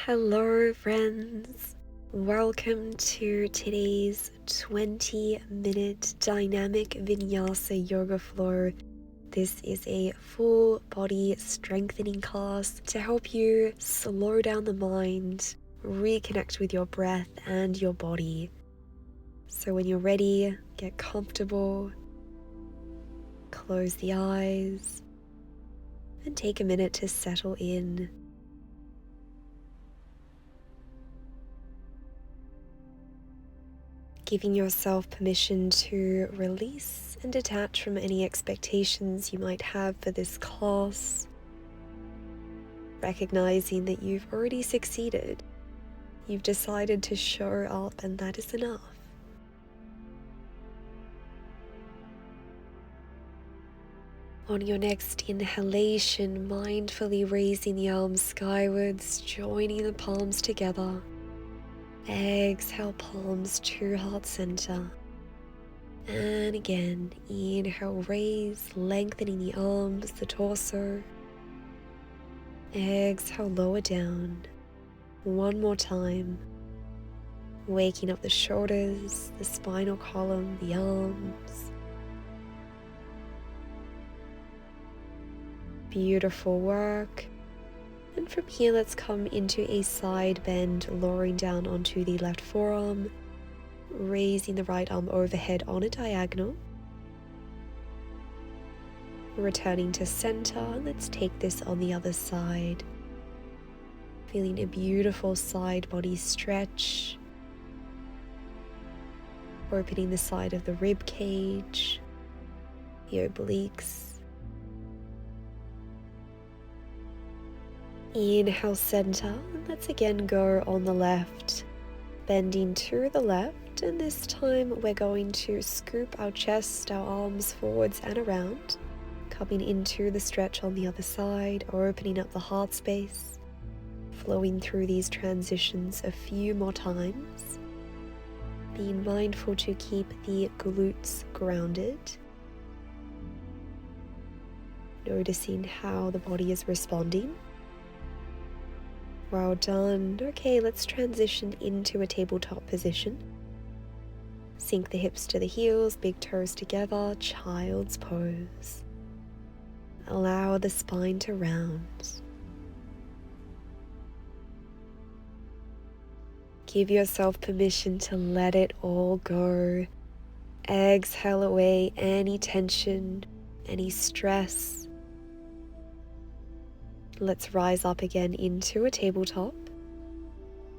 Hello, friends. Welcome to today's 20-minute dynamic vinyasa yoga flow. This is a full body strengthening class to help you slow down the mind, reconnect with your breath and your body. So when you're ready, get comfortable, close the eyes, and take a minute to settle in. Giving yourself permission to release and detach from any expectations you might have for this class. Recognizing that you've already succeeded. You've decided to show up, and that is enough. On your next inhalation, mindfully raising the arms skywards, joining the palms together. Exhale, palms to heart center. And again, inhale, raise, lengthening the arms, the torso. Exhale, lower down. One more time. Waking up the shoulders, the spinal column, the arms. Beautiful work. And from here, let's come into a side bend, lowering down onto the left forearm, raising the right arm overhead on a diagonal. Returning to center, let's take this on the other side. Feeling a beautiful side body stretch. Opening the side of the rib cage, the obliques. Inhale, center, and let's again go on the left, bending to the left, and this time we're going to scoop our chest, our arms forwards and around, coming into the stretch on the other side, opening up the heart space, flowing through these transitions a few more times, being mindful to keep the glutes grounded, noticing how the body is responding. Well done. Okay, let's transition into a tabletop position. Sink the hips to the heels, big toes together, child's pose. Allow the spine to round. Give yourself permission to let it all go. Exhale away any tension, any stress. Let's rise up again into a tabletop.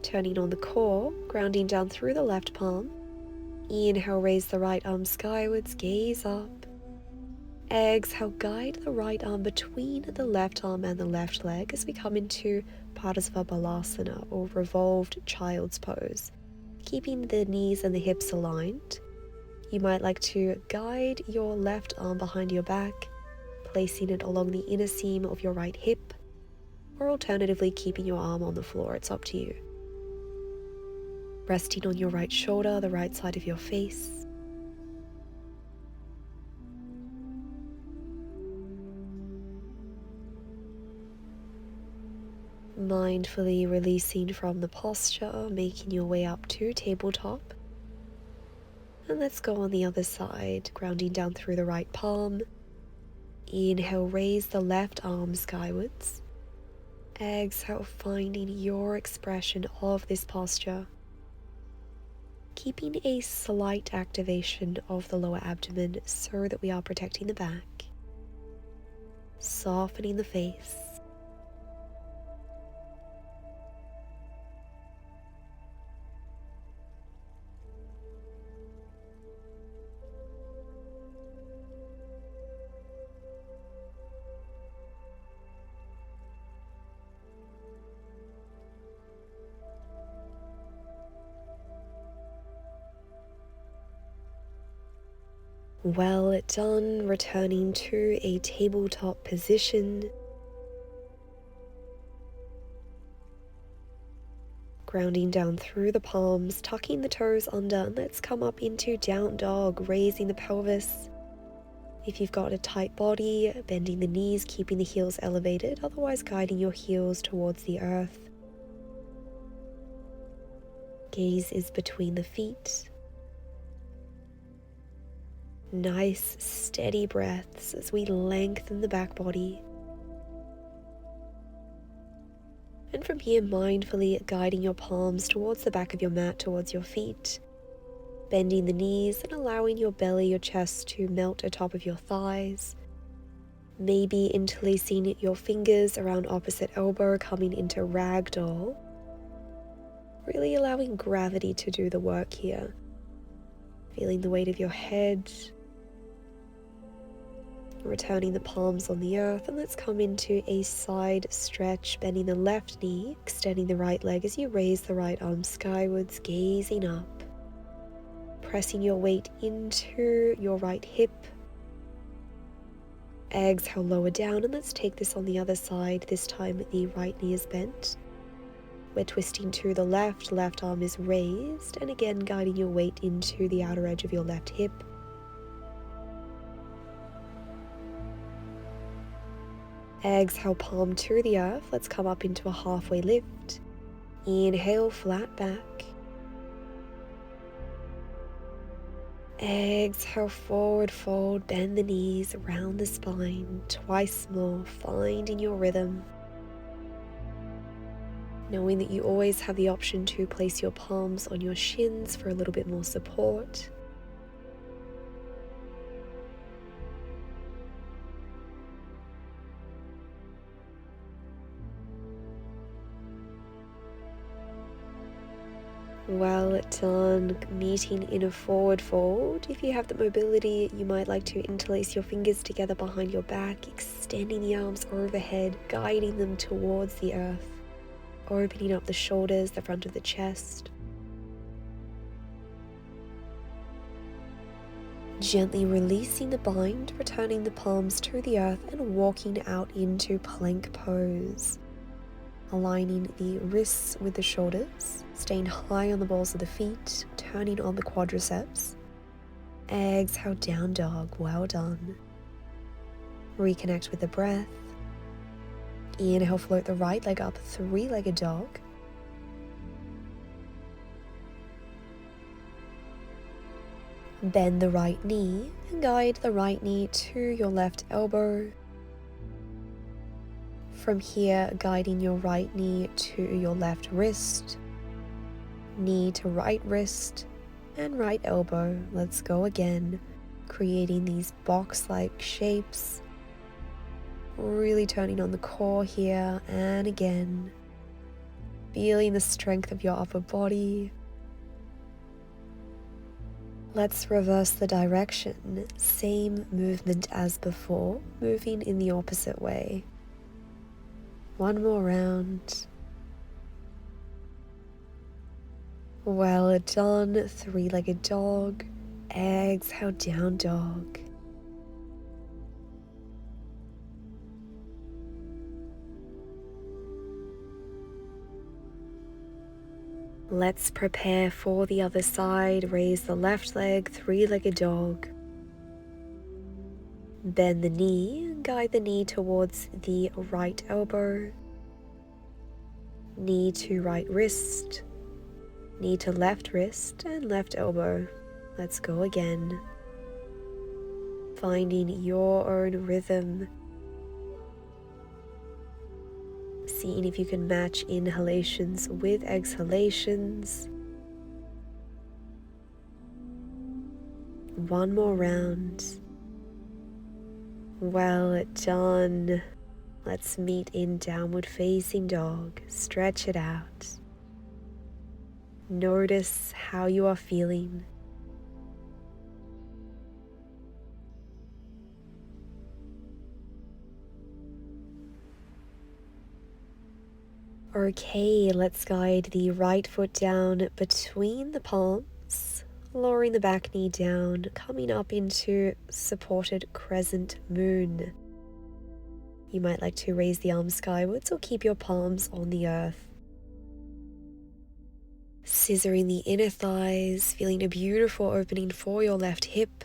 Turning on the core, grounding down through the left palm. Inhale, raise the right arm skywards, gaze up. Exhale, guide the right arm between the left arm and the left leg as we come into Padasva Balasana, or revolved child's pose. Keeping the knees and the hips aligned. You might like to guide your left arm behind your back, placing it along the inner seam of your right hip, or alternatively keeping your arm on the floor. It's up to you. Resting on your right shoulder, the right side of your face. Mindfully releasing from the posture, making your way up to tabletop. And let's go on the other side, grounding down through the right palm. Inhale, raise the left arm skywards. Exhale, finding your expression of this posture. Keeping a slight activation of the lower abdomen so that we are protecting the back. Softening the face. Well done, returning to a tabletop position. Grounding down through the palms, tucking the toes under, and let's come up into down dog, raising the pelvis. If you've got a tight body, bending the knees, keeping the heels elevated, otherwise guiding your heels towards the earth. Gaze is between the feet. Nice, steady breaths as we lengthen the back body. And from here, mindfully guiding your palms towards the back of your mat, towards your feet, bending the knees and allowing your belly, your chest to melt atop of your thighs. Maybe interlacing your fingers around opposite elbow, coming into ragdoll. Really allowing gravity to do the work here. Feeling the weight of your head. Returning the palms on the earth, and let's come into a side stretch, bending the left knee, extending the right leg as you raise the right arm skywards, gazing up. Pressing your weight into your right hip. Exhale, lower down, and let's take this on the other side. This time the right knee is bent. We're twisting to the left arm is raised, and again guiding your weight into the outer edge of your left hip. Exhale, palm to the earth. Let's come up into a halfway lift. Inhale, flat back. Exhale, forward fold, bend the knees, round the spine, twice more, finding your rhythm. Knowing that you always have the option to place your palms on your shins for a little bit more support. Well done. Meeting in a forward fold. If you have the mobility, you might like to interlace your fingers together behind your back, extending the arms overhead, guiding them towards the earth, opening up the shoulders, the front of the chest. Gently releasing the bind, returning the palms to the earth and walking out into plank pose. Aligning the wrists with the shoulders, staying high on the balls of the feet, turning on the quadriceps. Exhale, down dog, well done. Reconnect with the breath. Inhale, float the right leg up, three-legged dog. Bend the right knee and guide the right knee to your left elbow. From here, guiding your right knee to your left wrist, knee to right wrist, and right elbow. Let's go again, creating these box-like shapes. Really turning on the core here, and again, feeling the strength of your upper body. Let's reverse the direction. Same movement as before, moving in the opposite way. One more round. Well done, three-legged dog. Exhale, down dog. Let's prepare for the other side. Raise the left leg, three-legged dog. Bend the knee, guide the knee towards the right elbow. Knee to right wrist, knee to left wrist, and left elbow. Let's go again. Finding your own rhythm. Seeing if you can match inhalations with exhalations. One more round. Well done. Let's meet in downward facing dog. Stretch it out. Notice how you are feeling. Okay, let's guide the right foot down between the palms, lowering the back knee down, coming up into supported crescent moon. You might like to raise the arms skywards or keep your palms on the earth. Scissoring the inner thighs, feeling a beautiful opening for your left hip.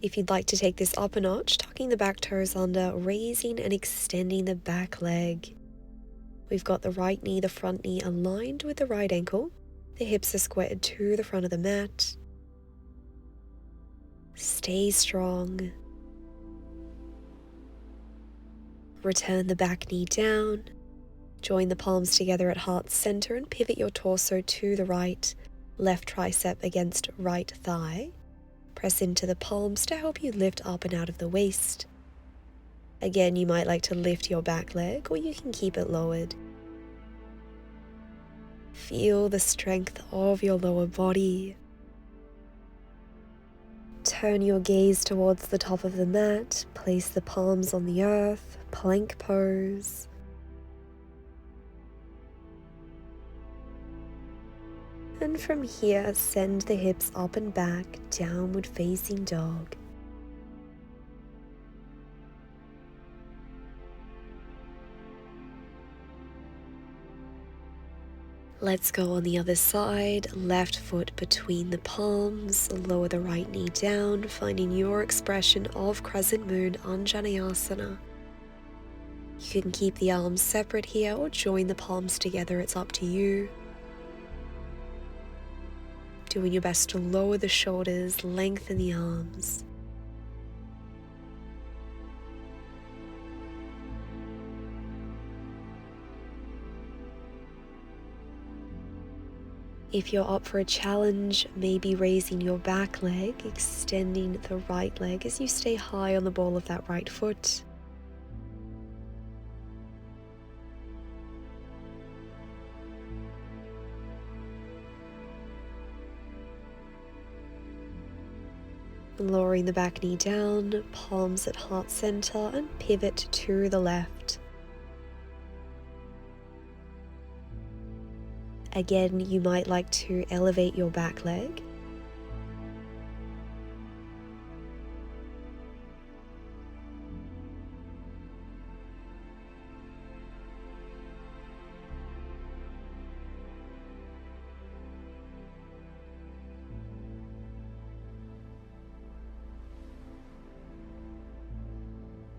If you'd like to take this up a notch, tucking the back toes under, raising and extending the back leg. We've got the right knee, the front knee aligned with the right ankle. The hips are squared to the front of the mat. Stay strong. Return the back knee down. Join the palms together at heart center and pivot your torso to the right, left tricep against right thigh. Press into the palms to help you lift up and out of the waist. Again, you might like to lift your back leg, or you can keep it lowered. Feel the strength of your lower body. Turn your gaze towards the top of the mat. Place the palms on the earth, plank pose. And from here, send the hips up and back, downward facing dog. Let's go on the other side, left foot between the palms, lower the right knee down, finding your expression of Crescent Moon, Anjaneyasana. You can keep the arms separate here or join the palms together, it's up to you. Doing your best to lower the shoulders, lengthen the arms. If you're up for a challenge, maybe raising your back leg, extending the right leg as you stay high on the ball of that right foot. Lowering the back knee down, palms at heart center, and pivot to the left. Again, you might like to elevate your back leg.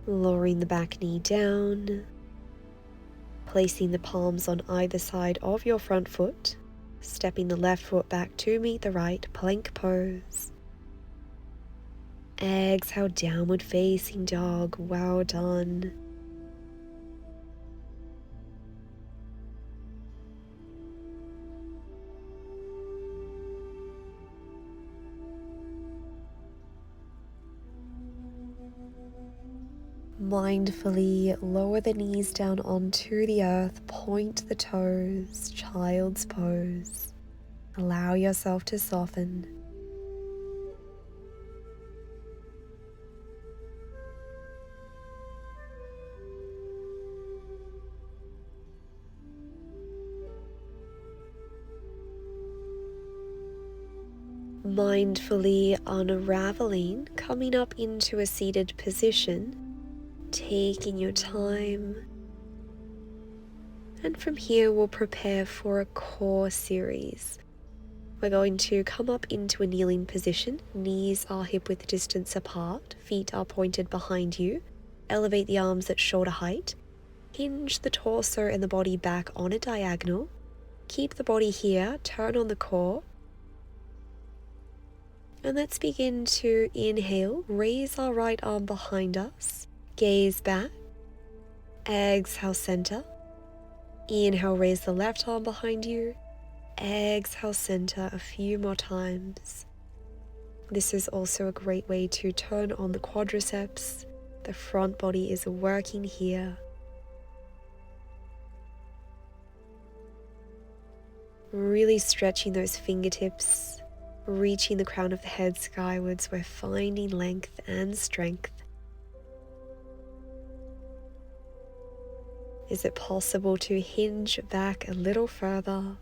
Lowering the back knee down, placing the palms on either side of your front foot, stepping the left foot back to meet the right, plank pose. Exhale, downward facing dog, well done. Mindfully lower the knees down onto the earth, point the toes, child's pose. Allow yourself to soften. Mindfully unraveling, coming up into a seated position. Taking your time, and from here we'll prepare for a core series. We're going to come up into a kneeling position, knees are hip width distance apart, feet are pointed behind you, elevate the arms at shoulder height, hinge the torso and the body back on a diagonal, keep the body here, turn on the core, and let's begin to inhale, raise our right arm behind us. Gaze back, exhale center, inhale raise the left arm behind you, exhale center a few more times. This is also a great way to turn on the quadriceps, the front body is working here. Really stretching those fingertips, reaching the crown of the head skywards, we're finding length and strength. Is it possible to hinge back a little further?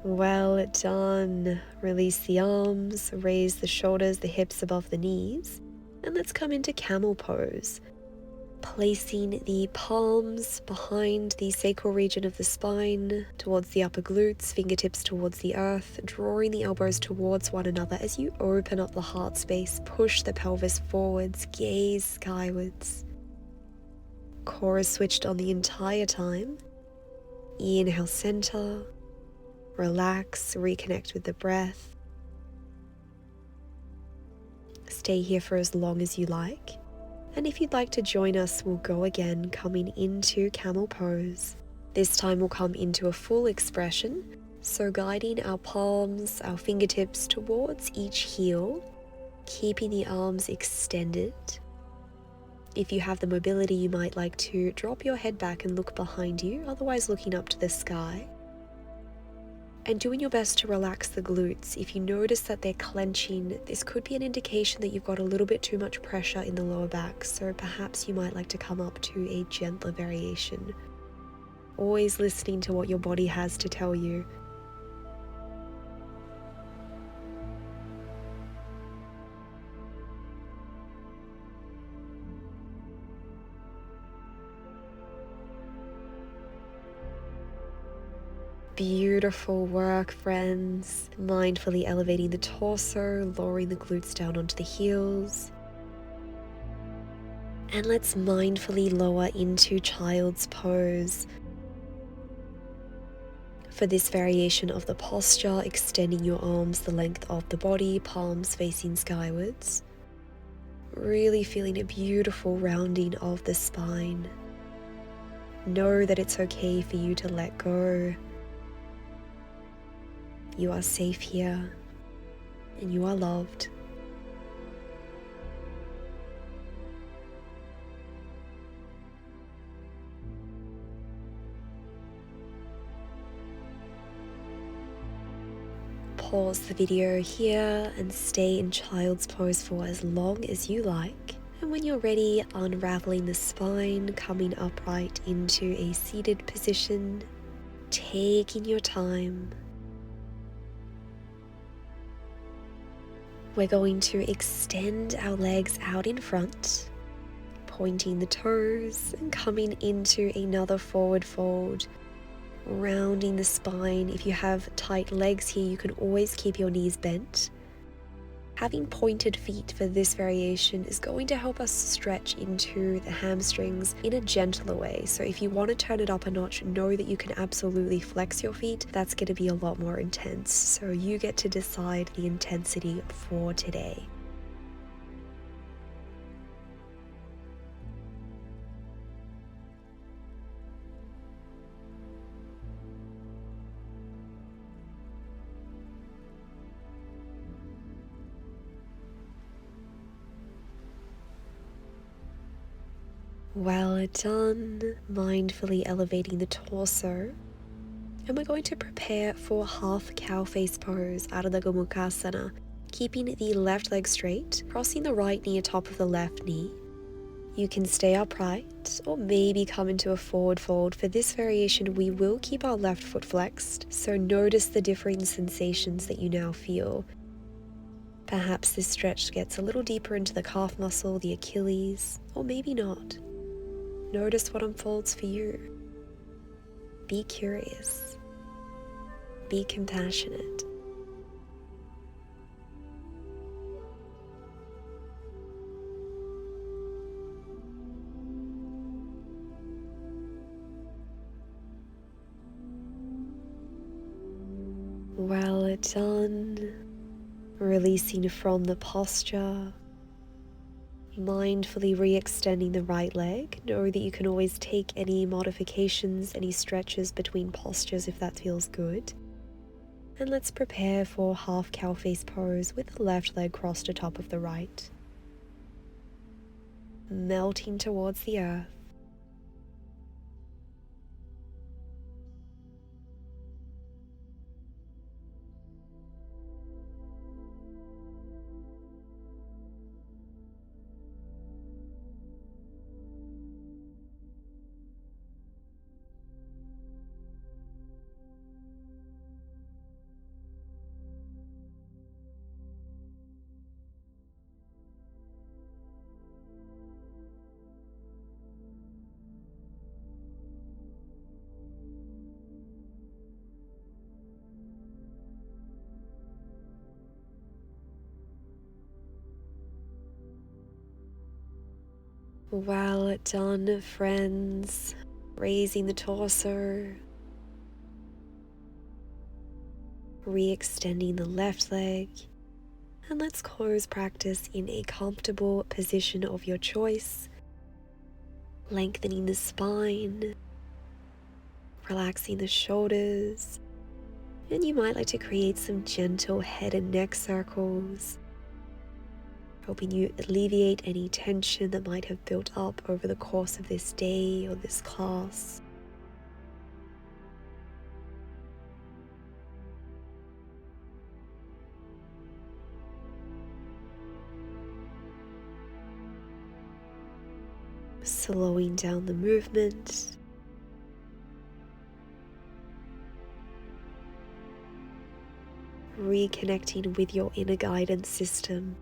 Well done. Release the arms, raise the shoulders, the hips above the knees, and let's come into camel pose. Placing the palms behind the sacral region of the spine, towards the upper glutes, fingertips towards the earth, drawing the elbows towards one another as you open up the heart space, push the pelvis forwards, gaze skywards. Core is switched on the entire time. Inhale, center, relax, reconnect with the breath. Stay here for as long as you like. And if you'd like to join us, we'll go again, coming into camel pose. This time we'll come into a full expression, so guiding our palms, our fingertips towards each heel, keeping the arms extended. If you have the mobility, you might like to drop your head back and look behind you, otherwise looking up to the sky. And doing your best to relax the glutes. If you notice that they're clenching, this could be an indication that you've got a little bit too much pressure in the lower back, so perhaps you might like to come up to a gentler variation. Always listening to what your body has to tell you. Beautiful work, friends. Mindfully elevating the torso, lowering the glutes down onto the heels. And let's mindfully lower into child's pose. For this variation of the posture, extending your arms the length of the body, palms facing skywards. Really feeling a beautiful rounding of the spine. Know that it's okay for you to let go. You are safe here, and you are loved. Pause the video here and stay in child's pose for as long as you like. And when you're ready, unraveling the spine, coming upright into a seated position, taking your time. We're going to extend our legs out in front, pointing the toes and coming into another forward fold, rounding the spine. If you have tight legs here, you can always keep your knees bent. Having pointed feet for this variation is going to help us stretch into the hamstrings in a gentler way. So if you want to turn it up a notch, know that you can absolutely flex your feet. That's going to be a lot more intense. So you get to decide the intensity for today. Well done. Mindfully elevating the torso. And we're going to prepare for half cow face pose, Ardha Gomukhasana, keeping the left leg straight, crossing the right knee atop of the left knee. You can stay upright or maybe come into a forward fold. For this variation, we will keep our left foot flexed, so notice the differing sensations that you now feel. Perhaps this stretch gets a little deeper into the calf muscle, the Achilles, or maybe not. Notice what unfolds for you. Be curious. Be compassionate. Well done. Releasing from the posture. Mindfully re-extending the right leg. Know that you can always take any modifications, any stretches between postures if that feels good. And let's prepare for half cow face pose with the left leg crossed atop of the right. Melting towards the earth. Well done, friends. Raising the torso. Re-extending the left leg. And let's close practice in a comfortable position of your choice. Lengthening the spine. Relaxing the shoulders. And you might like to create some gentle head and neck circles, helping you alleviate any tension that might have built up over the course of this day or this class. Slowing down the movement. Reconnecting with your inner guidance system.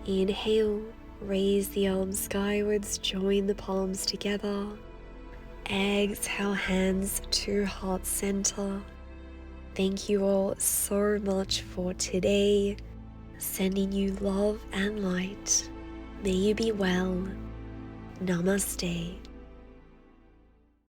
Inhale, raise the arms skywards, join the palms together. Exhale, hands to heart center. Thank you all so much for today. Sending you love and light. May you be well. Namaste.